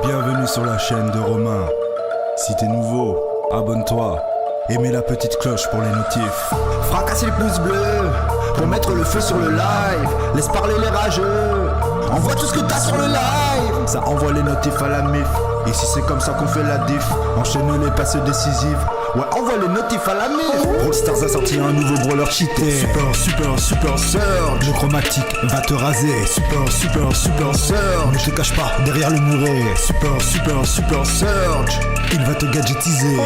Bienvenue sur la chaîne de Romain. Si t'es nouveau, abonne-toi et mets la petite cloche pour les notifs. Fracasser les pouces bleus pour mettre le feu sur le live. Laisse parler les rageux. Envoie tout ce que t'as sur le live. Ça envoie les notifs à la mif. Et si c'est comme ça qu'on fait la diff, enchaîne les passes décisives. Ouais, envoie les notifs à la mif. Brawl Stars a sorti un nouveau brawler cheaté. Super surge. Le chromatique va te raser. Super surge. Ne te cache pas derrière le muret. Super surge. Il va te gadgetiser.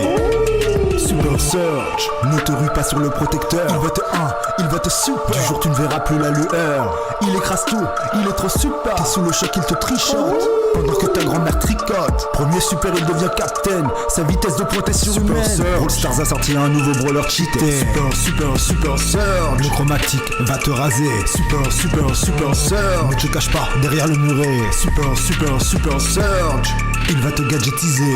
Super surge. Ne te rue pas sur le protecteur. Il va te il va te super. Du jour tu ne verras plus la lueur. Il écrase tout, il est trop super. T'es sous le choc, il te trichote Pendant que ta grand-mère tricote. Premier super, il devient captain. Sa vitesse de protection Super humaine. surge. Brawl Stars a sorti un nouveau brawler cheaté. Super surge. Le chromatique va te raser. Super surge. Ne te cache pas derrière le muret. Super surge. Il va te gadgetiser.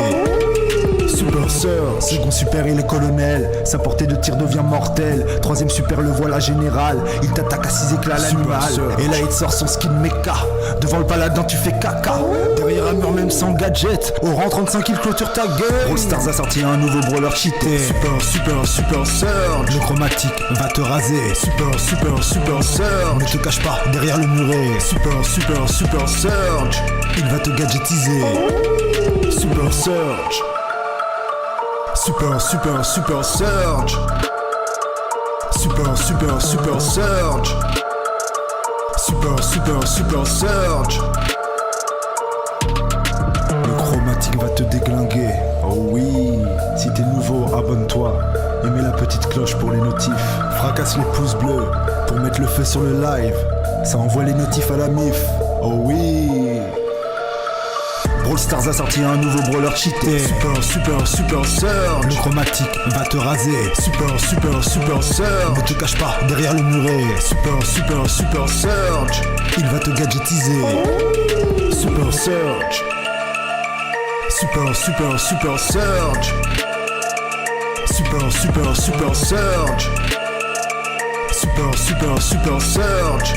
Super surge. Second super, il est colonel. Sa portée de tir devient mortelle. Troisième super, le voilà général. Il t'attaque à 6 éclats l'animal. surge. Et là il te sort son skin mecha. Devant le paladin tu fais caca. Derrière un mur même sans gadget. Au rang 35 il clôture ta gueule. Brawl Stars a sorti un nouveau brawler cheaté. Super surge. Le chromatique va te raser. Super surge. Ne te cache pas derrière le muret. Super surge. Il va te gadgetiser. Super surge. Super surge. Super surge. Super surge. Le chromatique va te déglinguer. Oh oui. Si t'es nouveau, abonne-toi et mets la petite cloche pour les notifs. Fracasse les pouces bleus pour mettre le feu sur le live. Ça envoie les notifs à la mif. Oh oui. Brawl Stars a sorti un nouveau brawler cheaté. Super surge. Le chromatique va te raser. Super Ne surge. te cache pas derrière le muret. Super surge. Il va te gadgetiser. Super surge. Super surge. Super surge. Super surge.